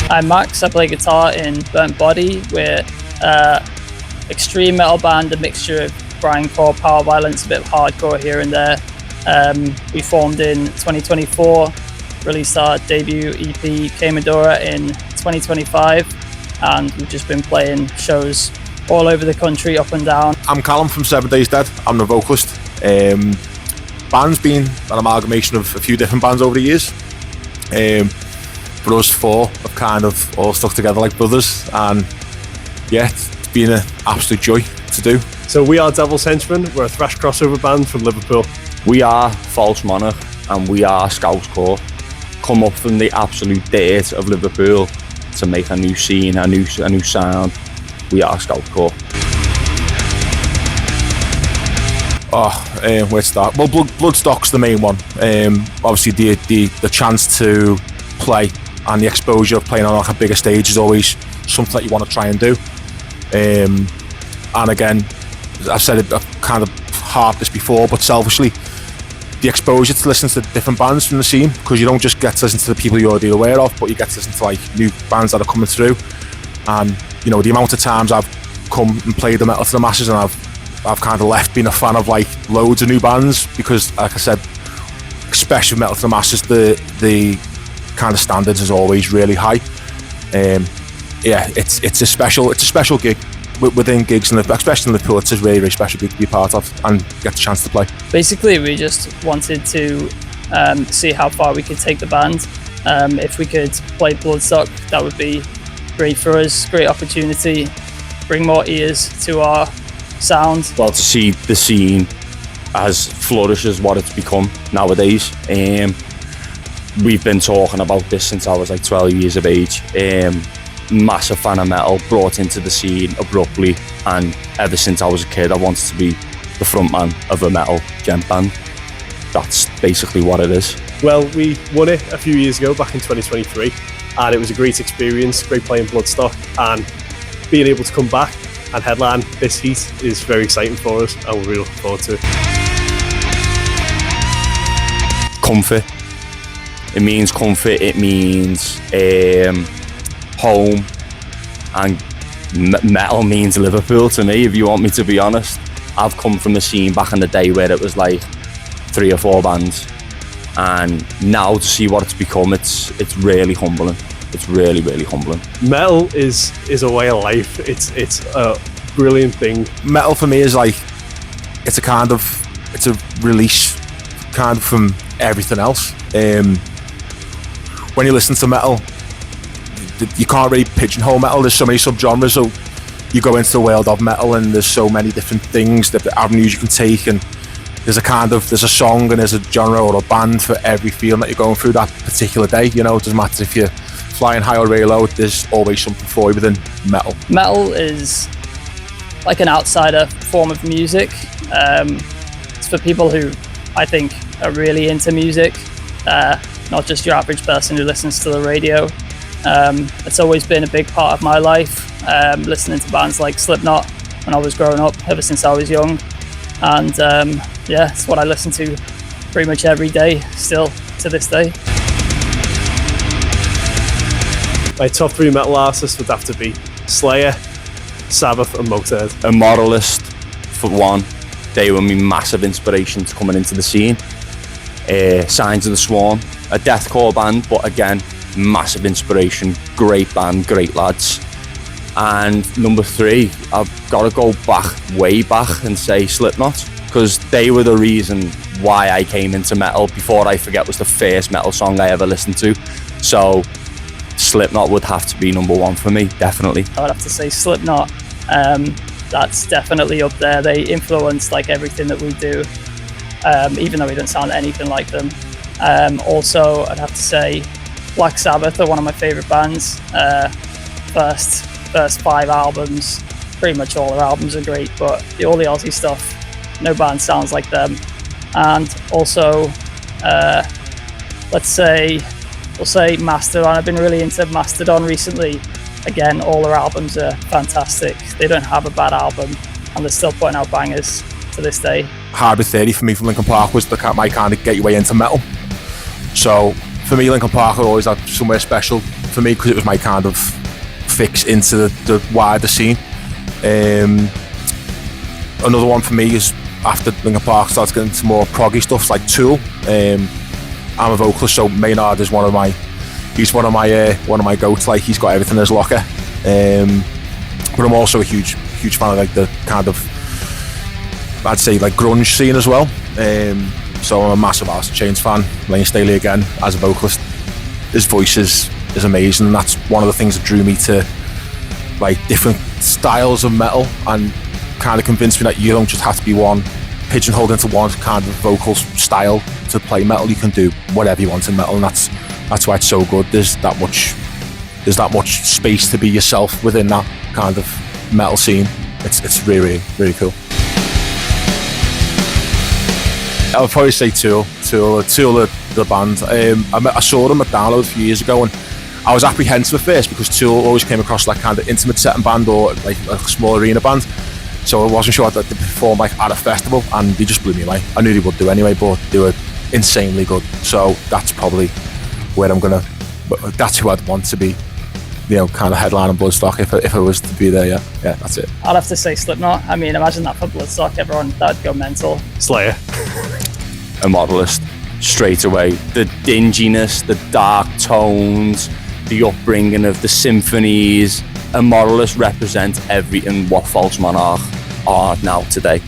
I'm Max, I play guitar in Burnt Body. We're extreme metal band, a mixture of grindcore, power violence, a bit of hardcore here and there. We formed in 2024, released our debut EP, Kamadora, in 2025, and we've just been playing shows all over the country, up and down. I'm Callum from 7 Days Dead. I'm the vocalist. Band's been an amalgamation of a few different bands over the years. But us four have kind of all stuck together like brothers, and yeah, it's been an absolute joy to do. So we are Devil's Henchmen. We're a thrash crossover band from Liverpool. We are False Monarch and we are Scoutcore. Come up from the absolute dirt of Liverpool to make a new scene, a new sound. We are Scoutcore. Where to start? Well, Bloodstock's the main one. Obviously, the chance to play and the exposure of playing on like a bigger stage is always something that you want to try and do. And again, I've said it, I've kind of harped this before, but selfishly, the exposure to listen to different bands from the scene, because you don't just get to listen to the people you're already aware of, but you get to listen to like new bands that are coming through. And you know, the amount of times I've come and played the metal to the masses, and I've kind of left being a fan of like loads of new bands, because like I said, especially metal to the masses, the kind of standards is always really high. Yeah, it's a special gig within gigs, and especially in Liverpool, it's a really, really special gig to be part of and get the chance to play. Basically, we just wanted to see how far we could take the band. If we could play Bloodstock, that would be great for us, great opportunity, bring more ears to our sound. Well, to see the scene as flourished as what it's become nowadays. We've been talking about this since I was like 12 years of age. Massive fan of metal, brought into the scene abruptly, and ever since I was a kid I wanted to be the frontman of a metal gent band. That's basically what it is. Well, we won it a few years ago, back in 2023, and it was a great experience, great playing Bloodstock, and being able to come back and headline this heat is very exciting for us, and we're really looking forward to it. Comfort. It means comfort, it means home, and metal means Liverpool to me, if you want me to be honest. I've come from the scene back in the day where it was like 3 or 4 bands, and now to see what it's become, it's really humbling. It's really, really humbling. Metal is a way of life. It's a brilliant thing. Metal for me is like, it's a release kind of from everything else. When you listen to metal, you can't really pigeonhole metal. There's so many subgenres, so you go into the world of metal and there's so many different things, the avenues you can take, and there's a song and there's a genre or a band for every feeling that you're going through that particular day. You know, it doesn't matter if you're flying high or really low, there's always something for you within metal. Metal is like an outsider form of music. It's for people who I think are really into music, not just your average person who listens to the radio. It's always been a big part of my life, listening to bands like Slipknot when I was growing up, ever since I was young. And yeah, it's what I listen to pretty much every day, still to this day. My top 3 metal artists would have to be Slayer, Sabbath and Motorhead. Immortalist, for one. They were my massive inspiration to coming into the scene. Signs of the Swarm, a deathcore band, but again, massive inspiration, great band, great lads. And number 3, I've got to go way back and say Slipknot, because they were the reason why I came into metal. Before I Forget was the first metal song I ever listened to. So Slipknot would have to be number 1 for me, definitely. I would have to say Slipknot. That's definitely up there. They influenced like everything that we do, even though we don't sound anything like them. Also, I'd have to say Black Sabbath are one of my favourite bands. First 5 albums, pretty much all their albums are great, but all the Aussie stuff, no band sounds like them. And also, we'll say Mastodon. I've been really into Mastodon recently. Again, all their albums are fantastic. They don't have a bad album, and they're still putting out bangers to this day. Hybrid 30 for me from Linkin Park was my kind of get your way into metal. So for me, Linkin Park will always have somewhere special for me because it was my kind of fix into the wider scene. Another one for me is after Linkin Park started getting into more proggy stuff like Tool. I'm a vocalist, so Maynard is one of my goats. Like, he's got everything in his locker. But I'm also a huge fan of like the kind of, I'd say, like grunge scene as well. So I'm a massive Alice in Chains fan. Lane Staley again as a vocalist. His voice is amazing, and that's one of the things that drew me to like different styles of metal, and kind of convinced me that you don't just have to be pigeonholed into one kind of vocal style to play metal. You can do whatever you want in metal, and that's why it's so good. There's that much space to be yourself within that kind of metal scene. It's really, really cool. I would probably say Tool, the band. I saw them at Download a few years ago, and I was apprehensive at first because Tool always came across like kind of intimate setting band or like a small arena band. So I wasn't sure that they'd perform like at a festival, and they just blew me away. I knew they would do anyway, but they were insanely good. So that's probably where that's who I'd want to be, you know, kind of headlining Bloodstock if I was to be there. Yeah, that's it. I'd have to say Slipknot. I mean, imagine that for Bloodstock, everyone, that'd go mental. Slayer. Immortalist, straight away. The dinginess, the dark tones, the upbringing of the symphonies. Immortalists represent everything what False Monarch are now today.